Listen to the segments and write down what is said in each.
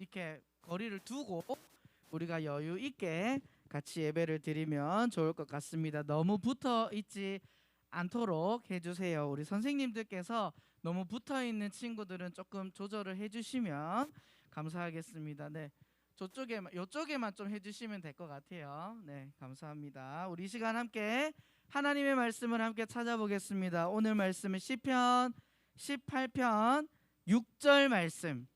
이렇게 거리를 두고 우리가 여유 있게 같이 예배를 드리면 좋을 것 같습니다. 너무 붙어 있지 않도록 해주세요. 우리 선생님들께서 너무 붙어 있는 친구들은 조금 조절을 해주시면 감사하겠습니다. 네, 요쪽에만 좀 해주시면 될 것 같아요. 네, 감사합니다. 우리 이 시간 함께 하나님의 말씀을 함께 찾아보겠습니다. 오늘 말씀은 시편 18편 6절 말씀.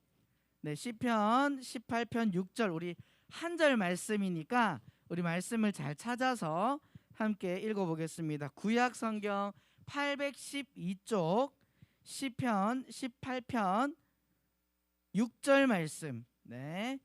네, 시편 18편 6절, 우리 한 절 말씀이니까 우리 말씀을 잘 찾아서 함께 읽어보겠습니다. 구약 성경 812쪽 시편 18편 6절 말씀. 네,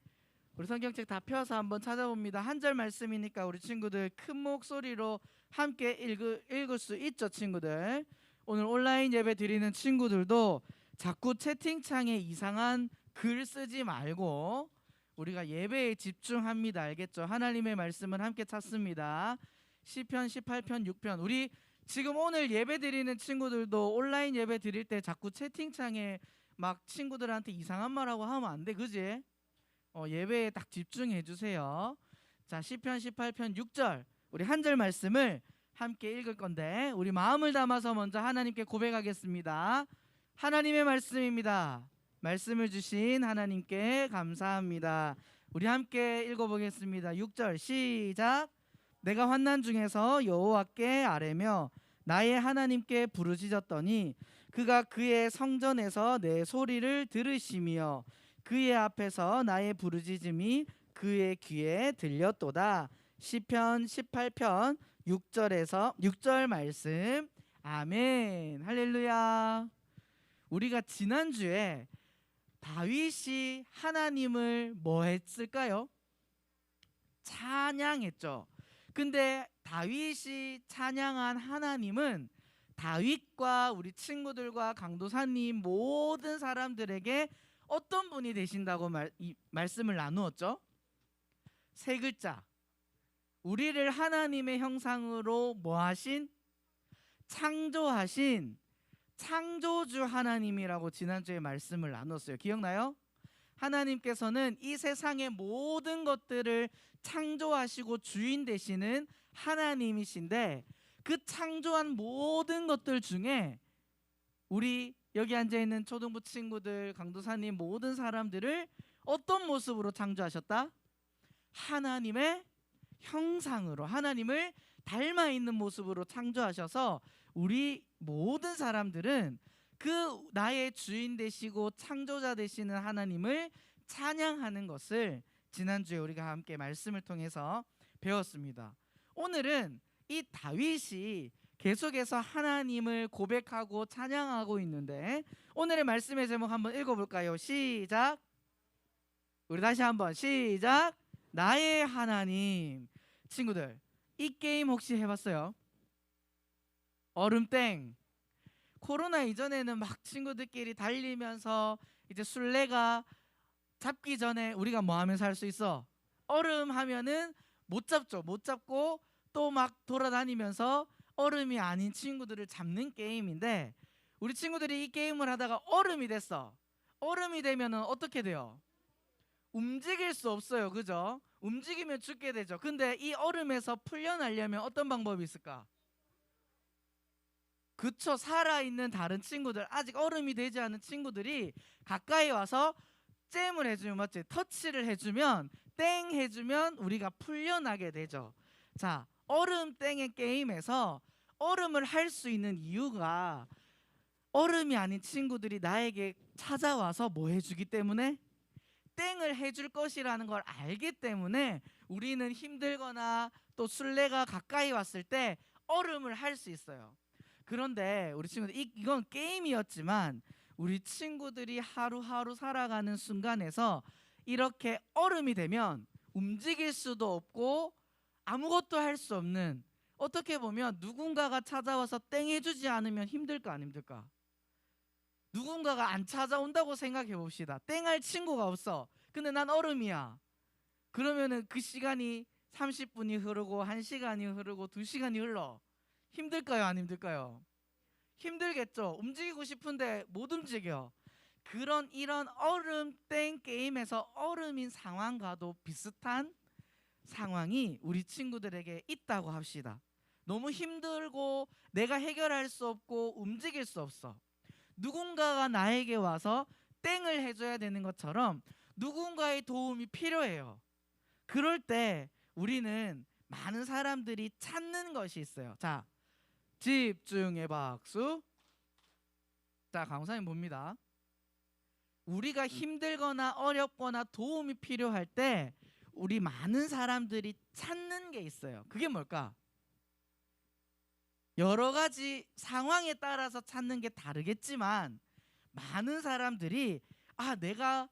우리 성경책 다 펴서 한번 찾아봅니다. 한 절 말씀이니까 우리 친구들 큰 목소리로 함께 읽을 수 있죠, 친구들. 오늘 온라인 예배 드리는 친구들도 자꾸 채팅창에 이상한 글 쓰지 말고 우리가 예배에 집중합니다. 알겠죠? 하나님의 말씀을 함께 찾습니다. 시편 18편 6편. 우리 지금 오늘 예배 드리는 친구들도 온라인 예배 드릴 때 자꾸 채팅창에 막 친구들한테 이상한 말하고 하면 안 돼. 그지? 예배에 딱 집중해 주세요. 자, 시편 18편 6절 우리 한 절 말씀을 함께 읽을 건데 우리 마음을 담아서 먼저 하나님께 고백하겠습니다. 하나님의 말씀입니다. 말씀을 주신 하나님께 감사합니다. 우리 함께 읽어보겠습니다. 6절 시작. 내가 환난 중에서 여호와께 아뢰며 나의 하나님께 부르짖었더니 그가 그의 성전에서 내 소리를 들으시며 그의 앞에서 나의 부르짖음이 그의 귀에 들렸도다. 시편 18편 6절 말씀. 아멘. 할렐루야. 우리가 지난주에 다윗이 하나님을 뭐 했을까요? 찬양했죠. 근데 다윗이 찬양한 하나님은 다윗과 우리 친구들과 강도사님 모든 사람들에게 어떤 분이 되신다고 말씀을 나누었죠? 세 글자. 우리를 하나님의 형상으로 뭐하신? 창조하신 창조주 하나님이라고 지난주에 말씀을 나눴어요. 기억나요? 하나님께서는 이 세상의 모든 것들을 창조하시고 주인 되시는 하나님이신데 그 창조한 모든 것들 중에 우리 여기 앉아있는 초등부 친구들, 강도사님 모든 사람들을 어떤 모습으로 창조하셨다? 하나님의 형상으로, 하나님을 닮아 있는 모습으로 창조하셔서 우리 모든 사람들은 그 나의 주인 되시고 창조자 되시는 하나님을 찬양하는 것을 지난주에 우리가 함께 말씀을 통해서 배웠습니다. 오늘은 이 다윗이 계속해서 하나님을 고백하고 찬양하고 있는데 오늘의 말씀의 제목 한번 읽어볼까요? 시작. 우리 다시 한번 시작. 나의 하나님. 친구들, 이 게임 혹시 해봤어요? 얼음땡. 코로나 이전에는 막 친구들끼리 달리면서 이제 술래가 잡기 전에 우리가 뭐 하면서 할 수 있어? 얼음 하면은 못 잡죠. 못 잡고 또 막 돌아다니면서 얼음이 아닌 친구들을 잡는 게임인데 우리 친구들이 이 게임을 하다가 얼음이 됐어. 얼음이 되면은 어떻게 돼요? 움직일 수 없어요. 그죠? 움직이면 죽게 되죠. 근데 이 얼음에서 풀려나려면 어떤 방법이 있을까? 그쵸, 살아있는 다른 친구들, 아직 얼음이 되지 않은 친구들이 가까이 와서 잼을 해주면, 맞지? 터치를 해주면, 땡 해주면 우리가 풀려나게 되죠. 자, 얼음 땡의 게임에서 얼음을 할 수 있는 이유가 얼음이 아닌 친구들이 나에게 찾아와서 뭐 해주기 때문에? 땡을 해줄 것이라는 걸 알기 때문에 우리는 힘들거나 또 술래가 가까이 왔을 때 얼음을 할 수 있어요. 그런데 우리 친구들 이건 게임이었지만 우리 친구들이 하루하루 살아가는 순간에서 이렇게 얼음이 되면 움직일 수도 없고 아무것도 할 수 없는, 어떻게 보면 누군가가 찾아와서 땡 해주지 않으면 힘들까 안 힘들까? 누군가가 안 찾아온다고 생각해 봅시다. 땡할 친구가 없어. 근데 난 얼음이야. 그러면은 그 시간이 30분이 흐르고 1시간이 흐르고 2시간이 흘러. 힘들까요 안 힘들까요? 힘들겠죠. 움직이고 싶은데 못 움직여. 이런 얼음 땡 게임에서 얼음인 상황과도 비슷한 상황이 우리 친구들에게 있다고 합시다. 너무 힘들고 내가 해결할 수 없고 움직일 수 없어. 누군가가 나에게 와서 땡을 해줘야 되는 것처럼 누군가의 도움이 필요해요. 그럴 때 우리는 많은 사람들이 찾는 것이 있어요. 자, 집중의 박수. 자, 강사님 봅니다. 우리가 힘들거나 어렵거나 도움이 필요할 때 우리 많은 사람들이 찾는 게 있어요. 그게 뭘까? 여러 가지 상황에 따라서 찾는 게 다르겠지만 많은 사람들이 내가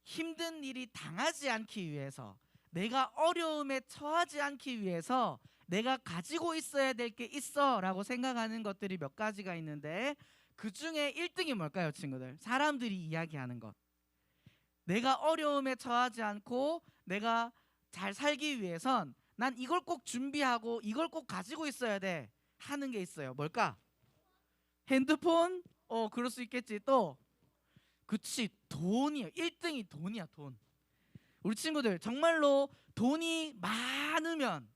힘든 일이 당하지 않기 위해서, 내가 어려움에 처하지 않기 위해서 내가 가지고 있어야 될 게 있어 라고 생각하는 것들이 몇 가지가 있는데, 그 중에 1등이 뭘까요, 친구들? 사람들이 이야기하는 것. 내가 어려움에 처하지 않고 내가 잘 살기 위해선 난 이걸 꼭 준비하고 이걸 꼭 가지고 있어야 돼 하는 게 있어요. 뭘까? 핸드폰? 그럴 수 있겠지. 또 그치, 돈이요. 1등이 돈이야. 돈. 우리 친구들 정말로 돈이 많으면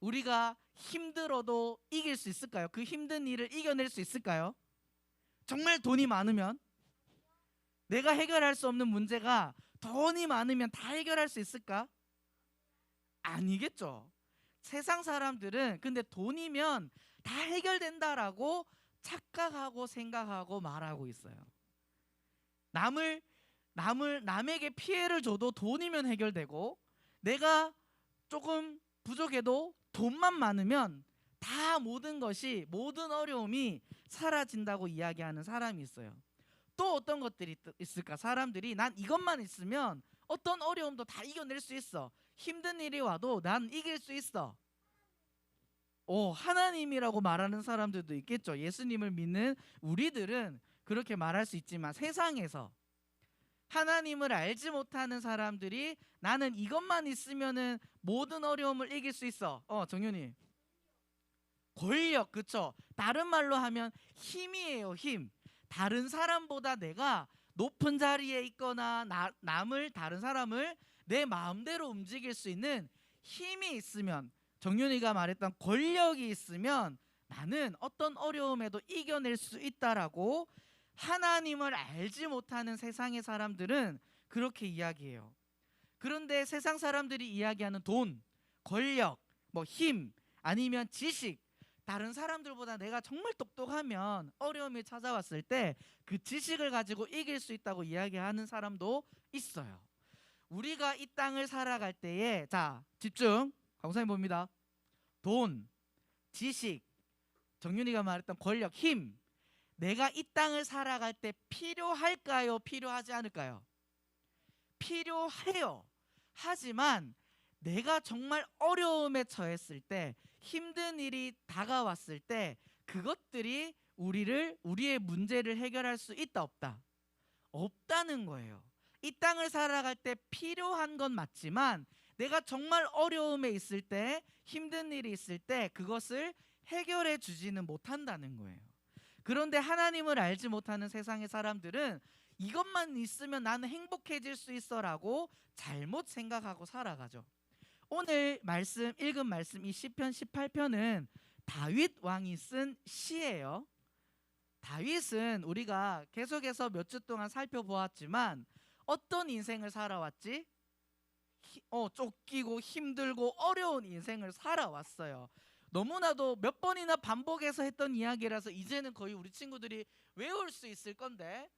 우리가 힘들어도 이길 수 있을까요? 그 힘든 일을 이겨낼 수 있을까요? 정말 돈이 많으면, 내가 해결할 수 없는 문제가 돈이 많으면 다 해결할 수 있을까? 아니겠죠. 세상 사람들은 근데 돈이면 다 해결된다라고 착각하고 생각하고 말하고 있어요. 남에게 피해를 줘도 돈이면 해결되고, 내가 조금 부족해도 돈만 많으면 다 모든 어려움이 사라진다고 이야기하는 사람이 있어요. 또 어떤 것들이 있을까? 사람들이 난 이것만 있으면 어떤 어려움도 다 이겨낼 수 있어. 힘든 일이 와도 난 이길 수 있어. 하나님이라고 말하는 사람들도 있겠죠. 예수님을 믿는 우리들은 그렇게 말할 수 있지만, 세상에서 하나님을 알지 못하는 사람들이 나는 이것만 있으면은 모든 어려움을 이길 수 있어. 정윤이. 권력, 그쵸? 다른 말로 하면 힘이에요, 힘. 다른 사람보다 내가 높은 자리에 있거나 다른 사람을 내 마음대로 움직일 수 있는 힘이 있으면, 정윤이가 말했던 권력이 있으면 나는 어떤 어려움에도 이겨낼 수 있다라고 하나님을 알지 못하는 세상의 사람들은 그렇게 이야기해요. 그런데 세상 사람들이 이야기하는 돈, 권력, 힘, 아니면 지식, 다른 사람들보다 내가 정말 똑똑하면 어려움이 찾아왔을 때 그 지식을 가지고 이길 수 있다고 이야기하는 사람도 있어요. 우리가 이 땅을 살아갈 때에, 자, 집중. 강사님 봅니다. 돈, 지식, 정윤이가 말했던 권력, 힘, 내가 이 땅을 살아갈 때 필요할까요? 필요하지 않을까요? 필요해요. 하지만 내가 정말 어려움에 처했을 때, 힘든 일이 다가왔을 때 그것들이 우리의 문제를 해결할 수 있다, 없다? 없다는 거예요. 이 땅을 살아갈 때 필요한 건 맞지만 내가 정말 어려움에 있을 때, 힘든 일이 있을 때 그것을 해결해 주지는 못한다는 거예요. 그런데 하나님을 알지 못하는 세상의 사람들은 이것만 있으면 나는 행복해질 수 있어라고 잘못 생각하고 살아가죠. 오늘 읽은 말씀, 이 시편 18편은 다윗 왕이 쓴 시예요. 다윗은 우리가 계속해서 몇 주 동안 살펴보았지만 어떤 인생을 살아왔지? 쫓기고 힘들고 어려운 인생을 살아왔어요. 너무나도 몇 번이나 반복해서 했던 이야기라서 이제는 거의 우리 친구들이 외울 수 있을 건데,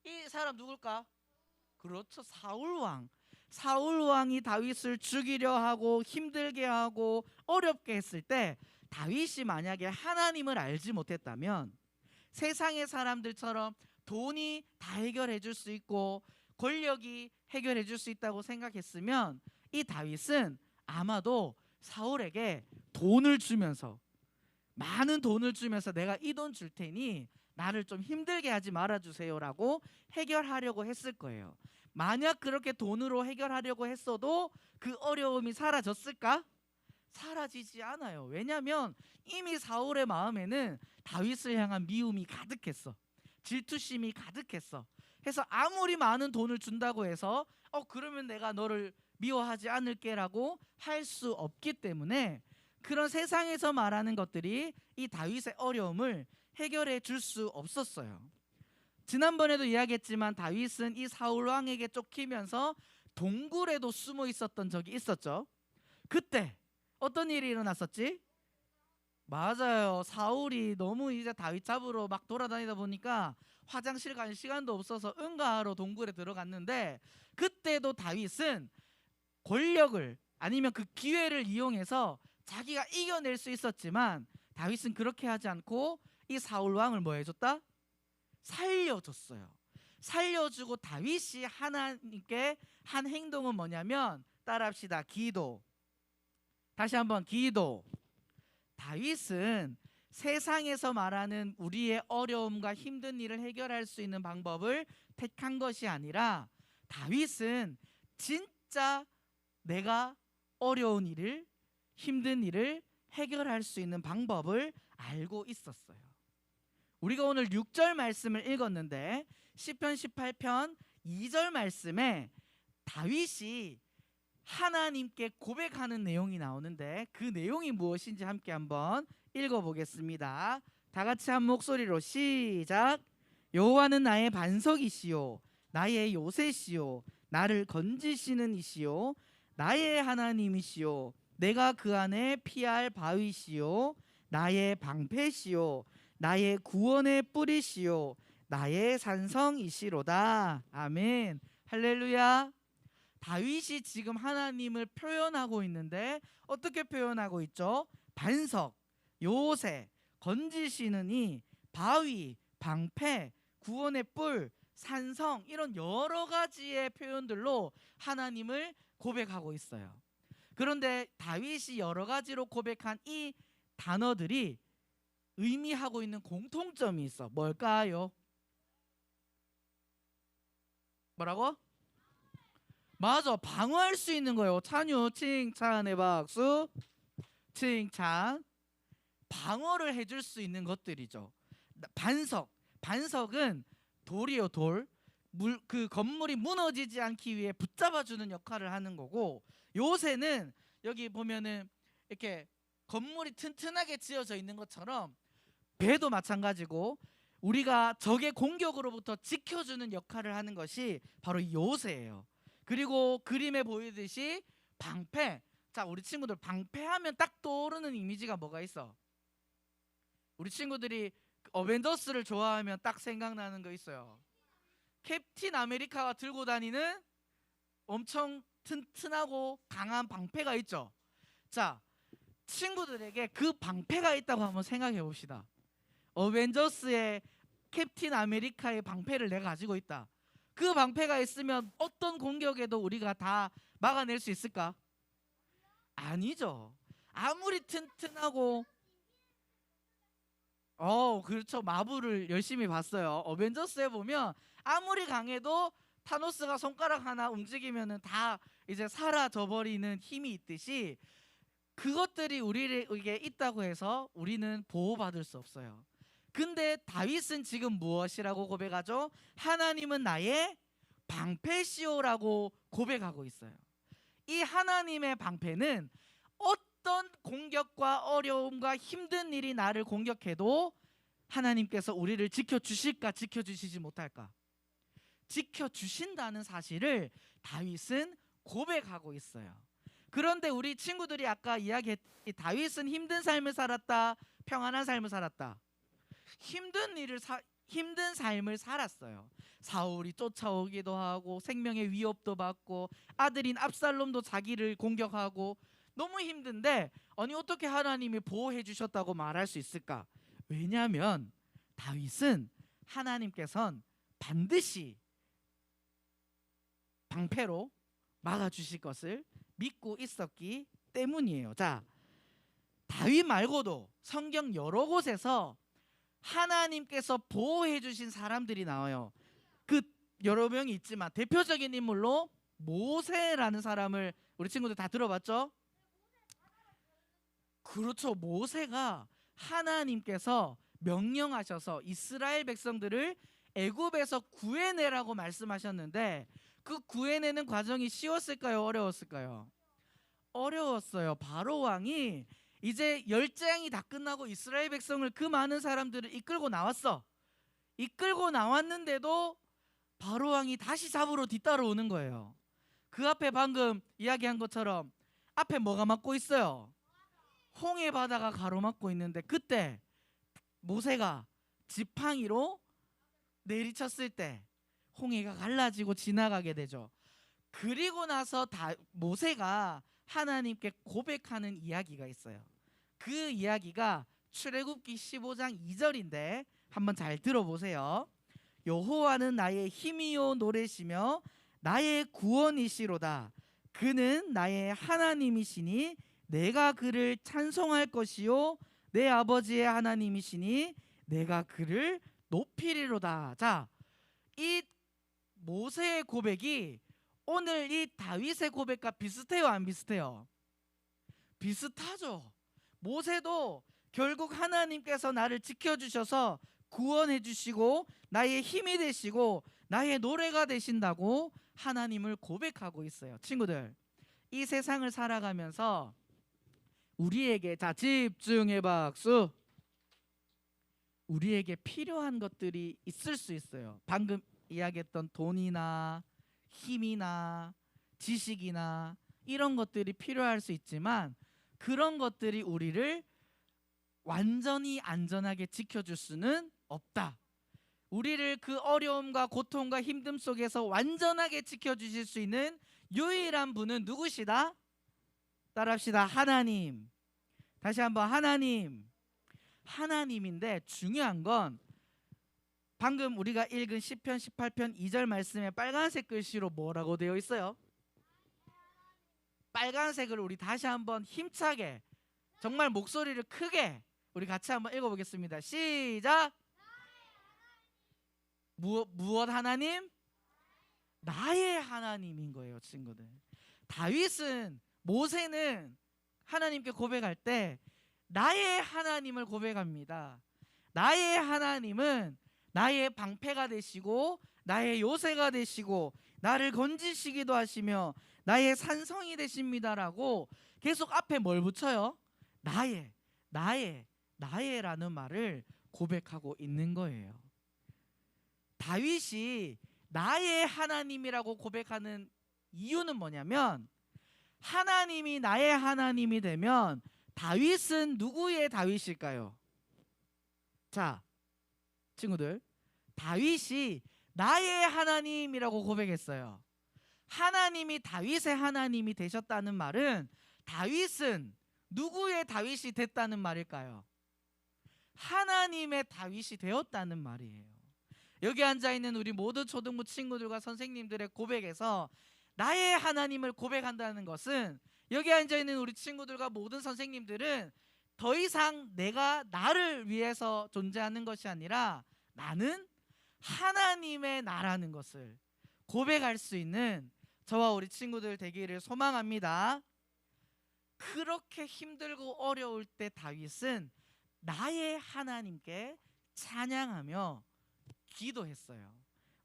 이 사람 누굴까? 그렇죠, 사울왕. 사울왕이 다윗을 죽이려 하고 힘들게 하고 어렵게 했을 때, 다윗이 만약에 하나님을 알지 못했다면, 세상의 사람들처럼 돈이 다 해결해 줄 수 있고 권력이 해결해 줄 수 있다고 생각했으면 이 다윗은 아마도 사울에게 돈을 주면서, 많은 돈을 주면서 내가 이 돈 줄 테니 나를 좀 힘들게 하지 말아주세요라고 해결하려고 했을 거예요. 만약 그렇게 돈으로 해결하려고 했어도 그 어려움이 사라졌을까? 사라지지 않아요. 왜냐하면 이미 사울의 마음에는 다윗을 향한 미움이 가득했어. 질투심이 가득했어. 해서 아무리 많은 돈을 준다고 해서 그러면 내가 너를 미워하지 않을게라고 할 수 없기 때문에 그런 세상에서 말하는 것들이 이 다윗의 어려움을 해결해 줄 수 없었어요. 지난번에도 이야기했지만 다윗은 이 사울 왕에게 쫓기면서 동굴에도 숨어 있었던 적이 있었죠. 그때 어떤 일이 일어났었지? 맞아요. 사울이 너무 이제 다윗 잡으러 막 돌아다니다 보니까 화장실 갈 시간도 없어서 응가하러 동굴에 들어갔는데, 그때도 다윗은 권력을 아니면 그 기회를 이용해서 자기가 이겨낼 수 있었지만, 다윗은 그렇게 하지 않고 이 사울 왕을 뭐 해줬다? 살려줬어요. 살려주고 다윗이 하나님께 한 행동은 뭐냐면, 따라합시다. 기도. 다시 한번 기도. 다윗은 세상에서 말하는 우리의 어려움과 힘든 일을 해결할 수 있는 방법을 택한 것이 아니라, 다윗은 진짜 내가 어려운 일을, 힘든 일을 해결할 수 있는 방법을 알고 있었어요. 우리가 오늘 6절 말씀을 읽었는데 시편 18편 2절 말씀에 다윗이 하나님께 고백하는 내용이 나오는데, 그 내용이 무엇인지 함께 한번 읽어보겠습니다. 다 같이 한 목소리로 시작. 여호와는 나의 반석이시요 나의 요새시요 나를 건지시는 이시요 나의 하나님이시요 내가 그 안에 피할 바위시요 나의 방패시요 나의 구원의 뿌리시요 나의 산성이시로다. 아멘. 할렐루야. 다윗이 지금 하나님을 표현하고 있는데 어떻게 표현하고 있죠? 반석, 요새, 건지시는 이, 바위, 방패, 구원의 뿔, 산성, 이런 여러 가지의 표현들로 하나님을 고백하고 있어요. 그런데 다윗이 여러 가지로 고백한 이 단어들이 의미하고 있는 공통점이 있어. 뭘까요? 뭐라고? 맞아, 방어할 수 있는 거예요. 찬유 칭찬의 박수. 칭찬. 방어를 해줄 수 있는 것들이죠. 반석은 돌이요, 돌. 그 건물이 무너지지 않기 위해 붙잡아주는 역할을 하는 거고, 요새는 여기 보면은 이렇게 건물이 튼튼하게 지어져 있는 것처럼 배도 마찬가지고 우리가 적의 공격으로부터 지켜주는 역할을 하는 것이 바로 이 요새예요. 그리고 그림에 보이듯이 방패. 자, 우리 친구들 방패하면 딱 떠오르는 이미지가 뭐가 있어? 우리 친구들이 어벤져스를 좋아하면 딱 생각나는 거 있어요. 캡틴 아메리카가 들고 다니는 엄청 튼튼하고 강한 방패가 있죠. 자, 친구들에게 그 방패가 있다고 한번 생각해 봅시다. 어벤져스의 캡틴 아메리카의 방패를 내가 가지고 있다. 그 방패가 있으면 어떤 공격에도 우리가 다 막아낼 수 있을까? 아니죠. 아무리 튼튼하고 그렇죠. 마블을 열심히 봤어요. 어벤져스에 보면 아무리 강해도 타노스가 손가락 하나 움직이면은 다 이제 사라져 버리는 힘이 있듯이, 그것들이 우리에게 있다고 해서 우리는 보호받을 수 없어요. 근데 다윗은 지금 무엇이라고 고백하죠? 하나님은 나의 방패시오라고 고백하고 있어요. 이 하나님의 방패는 어떤 공격과 어려움과 힘든 일이 나를 공격해도 하나님께서 우리를 지켜주실까, 지켜주시지 못할까? 지켜주신다는 사실을 다윗은 고백하고 있어요. 그런데 우리 친구들이 아까 이야기했듯이 다윗은 힘든 삶을 살았다, 평안한 삶을 살았다? 힘든 삶을 살았어요. 사울이 쫓아오기도 하고 생명의 위협도 받고 아들인 압살롬도 자기를 공격하고 너무 힘든데, 아니 어떻게 하나님이 보호해 주셨다고 말할 수 있을까? 왜냐하면 다윗은 하나님께서는 반드시 방패로 막아주실 것을 믿고 있었기 때문이에요. 자, 다윗 말고도 성경 여러 곳에서 하나님께서 보호해 주신 사람들이 나와요. 그 여러 명이 있지만 대표적인 인물로 모세라는 사람을 우리 친구들 다 들어봤죠? 그렇죠. 모세가 하나님께서 명령하셔서 이스라엘 백성들을 애굽에서 구해내라고 말씀하셨는데 그 구해내는 과정이 쉬웠을까요? 어려웠을까요? 어려웠어요. 바로 왕이 이제 열재앙이 다 끝나고 이스라엘 백성을 그 많은 사람들을 이끌고 나왔어. 이끌고 나왔는데도 바로 왕이 다시 잡으러 뒤따라오는 거예요. 그 앞에 방금 이야기한 것처럼 앞에 뭐가 막고 있어요? 홍해 바다가 가로막고 있는데 그때 모세가 지팡이로 내리쳤을 때 홍해가 갈라지고 지나가게 되죠. 그리고 나서 모세가 하나님께 고백하는 이야기가 있어요. 그 이야기가 출애굽기 15장 2절인데 한번 잘 들어보세요. 여호와는 나의 힘이요 노래시며 나의 구원이시로다. 그는 나의 하나님이시니 내가 그를 찬송할 것이요 내 아버지의 하나님이시니 내가 그를 높이리로다. 자, 이 모세의 고백이 오늘 이 다윗의 고백과 비슷해요, 안 비슷해요? 비슷하죠. 모세도 결국 하나님께서 나를 지켜주셔서 구원해 주시고 나의 힘이 되시고 나의 노래가 되신다고 하나님을 고백하고 있어요. 친구들, 이 세상을 살아가면서 우리에게, 자 집중해 박수, 우리에게 필요한 것들이 있을 수 있어요. 방금 이야기했던 돈이나 힘이나 지식이나 이런 것들이 필요할 수 있지만 그런 것들이 우리를 완전히 안전하게 지켜줄 수는 없다. 우리를 그 어려움과 고통과 힘듦 속에서 완전하게 지켜주실 수 있는 유일한 분은 누구시다? 따라합시다. 하나님. 다시 한번 하나님. 하나님인데 중요한 건 방금 우리가 읽은 시편 18편 2절 말씀에 빨간색 글씨로 뭐라고 되어 있어요? 빨간색을 우리 다시 한번 힘차게 정말 목소리를 크게 우리 같이 한번 읽어보겠습니다. 시작. 무엇 하나님? 나의 하나님인 거예요, 친구들. 다윗은, 모세는 하나님께 고백할 때 나의 하나님을 고백합니다. 나의 하나님은 나의 방패가 되시고 나의 요새가 되시고 나를 건지시기도 하시며 나의 산성이 되십니다라고 계속 앞에 뭘 붙여요? 나의라는 말을 고백하고 있는 거예요. 다윗이 나의 하나님이라고 고백하는 이유는 뭐냐면 하나님이 나의 하나님이 되면 다윗은 누구의 다윗일까요? 자, 친구들, 다윗이 나의 하나님이라고 고백했어요. 하나님이 다윗의 하나님이 되셨다는 말은 다윗은 누구의 다윗이 됐다는 말일까요? 하나님의 다윗이 되었다는 말이에요. 여기 앉아있는 우리 모든 초등부 친구들과 선생님들의 고백에서 나의 하나님을 고백한다는 것은 여기 앉아있는 우리 친구들과 모든 선생님들은 더 이상 내가 나를 위해서 존재하는 것이 아니라 나는 하나님의 나라는 것을 고백할 수 있는 저와 우리 친구들 되기를 소망합니다. 그렇게 힘들고 어려울 때 다윗은 나의 하나님께 찬양하며 기도했어요.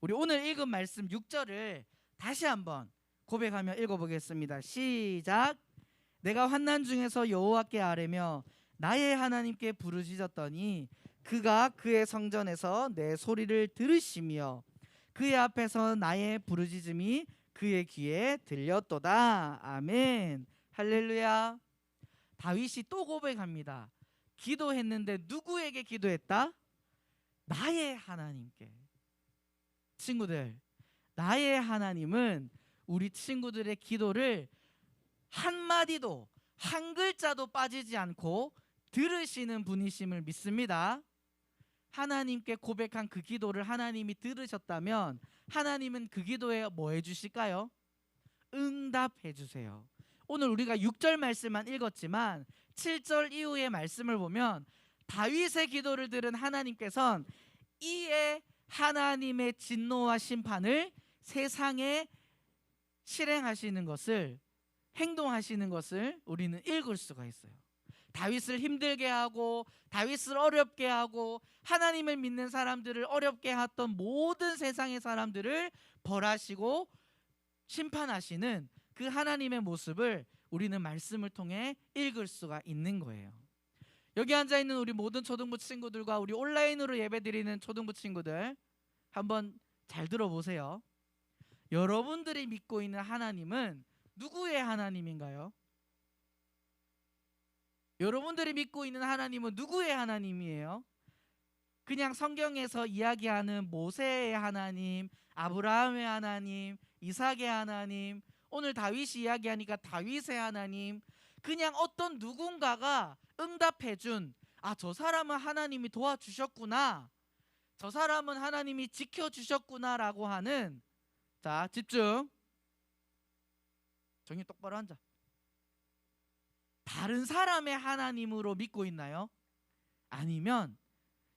우리 오늘 읽은 말씀 6절을 다시 한번 고백하며 읽어보겠습니다. 시작. 내가 환난 중에서 여호와께 아뢰며 나의 하나님께 부르짖었더니 그가 그의 성전에서 내 소리를 들으시며 그의 앞에서 나의 부르짖음이 그의 귀에 들렸도다. 아멘. 할렐루야. 다윗이 또 고백합니다. 기도했는데 누구에게 기도했다? 나의 하나님께. 친구들, 나의 하나님은 우리 친구들의 기도를 한마디도 한 글자도 빠지지 않고 들으시는 분이심을 믿습니다. 하나님께 고백한 그 기도를 하나님이 들으셨다면 하나님은 그 기도에 뭐 해주실까요? 응답해 주세요. 오늘 우리가 6절 말씀만 읽었지만 7절 이후의 말씀을 보면 다윗의 기도를 들은 하나님께서는 이에 하나님의 진노와 심판을 세상에 실행하시는 것을, 행동하시는 것을 우리는 읽을 수가 있어요. 다윗을 힘들게 하고 다윗을 어렵게 하고 하나님을 믿는 사람들을 어렵게 했던 모든 세상의 사람들을 벌하시고 심판하시는 그 하나님의 모습을 우리는 말씀을 통해 읽을 수가 있는 거예요. 여기 앉아있는 우리 모든 초등부 친구들과 우리 온라인으로 예배드리는 초등부 친구들, 한번 잘 들어보세요. 여러분들이 믿고 있는 하나님은 누구의 하나님인가요? 여러분들이 믿고 있는 하나님은 누구의 하나님이에요? 그냥 성경에서 이야기하는 모세의 하나님, 아브라함의 하나님, 이삭의 하나님, 오늘 다윗이 이야기하니까 다윗의 하나님, 그냥 어떤 누군가가 응답해준, 아, 저 사람은 하나님이 도와주셨구나, 저 사람은 하나님이 지켜주셨구나 라고 하는, 자, 집중, 정신 똑바로 앉아. 다른 사람의 하나님으로 믿고 있나요? 아니면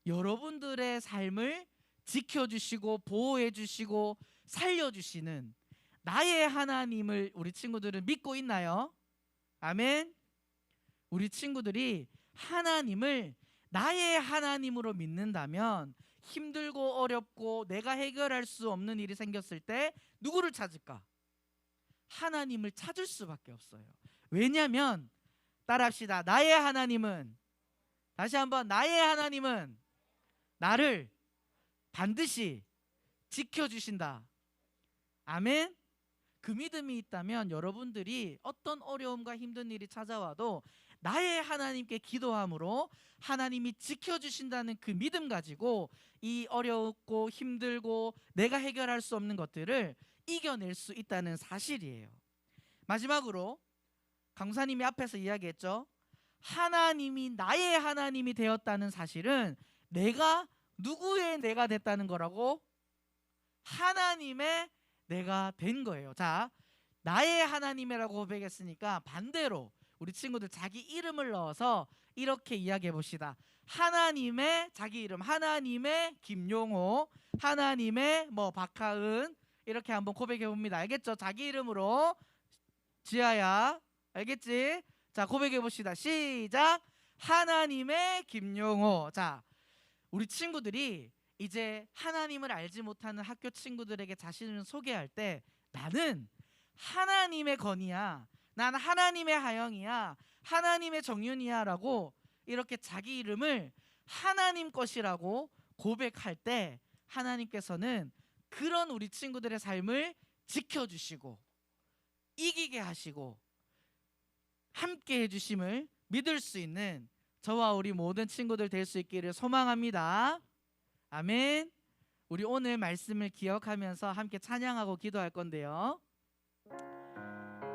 여러분들의 삶을 지켜주시고 보호해주시고 살려주시는 나의 하나님을 우리 친구들은 믿고 있나요? 아멘. 우리 친구들이 하나님을 나의 하나님으로 믿는다면 힘들고 어렵고 내가 해결할 수 없는 일이 생겼을 때 누구를 찾을까? 하나님을 찾을 수밖에 없어요. 왜냐하면, 따라합시다. 나의 하나님은, 다시 한번, 나의 하나님은 나를 반드시 지켜주신다. 아멘. 그 믿음이 있다면 여러분들이 어떤 어려움과 힘든 일이 찾아와도 나의 하나님께 기도함으로 하나님이 지켜주신다는 그 믿음 가지고 이 어렵고 힘들고 내가 해결할 수 없는 것들을 이겨낼 수 있다는 사실이에요. 마지막으로 강사님이 앞에서 이야기했죠. 하나님이 나의 하나님이 되었다는 사실은 내가 누구의 내가 됐다는 거라고? 하나님의 내가 된 거예요. 자, 나의 하나님이라고 고백했으니까 반대로 우리 친구들 자기 이름을 넣어서 이렇게 이야기해 봅시다. 하나님의 자기 이름, 하나님의 김용호, 하나님의 뭐 박하은, 이렇게 한번 고백해 봅니다. 알겠죠? 자기 이름으로. 지아야, 알겠지? 자, 고백해 봅시다. 시작. 하나님의 김용호. 자, 우리 친구들이 이제 하나님을 알지 못하는 학교 친구들에게 자신을 소개할 때 나는 하나님의 건이야, 난 하나님의 하영이야, 하나님의 정윤이야 라고 이렇게 자기 이름을 하나님 것이라고 고백할 때 하나님께서는 그런 우리 친구들의 삶을 지켜주시고 이기게 하시고 함께 해주심을 믿을 수 있는 저와 우리 모든 친구들 될 수 있기를 소망합니다. 아멘. 우리 오늘 말씀을 기억하면서 함께 찬양하고 기도할 건데요.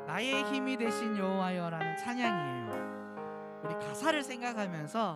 나의 힘이 되신 여호와여라는 찬양이에요. 우리 가사를 생각하면서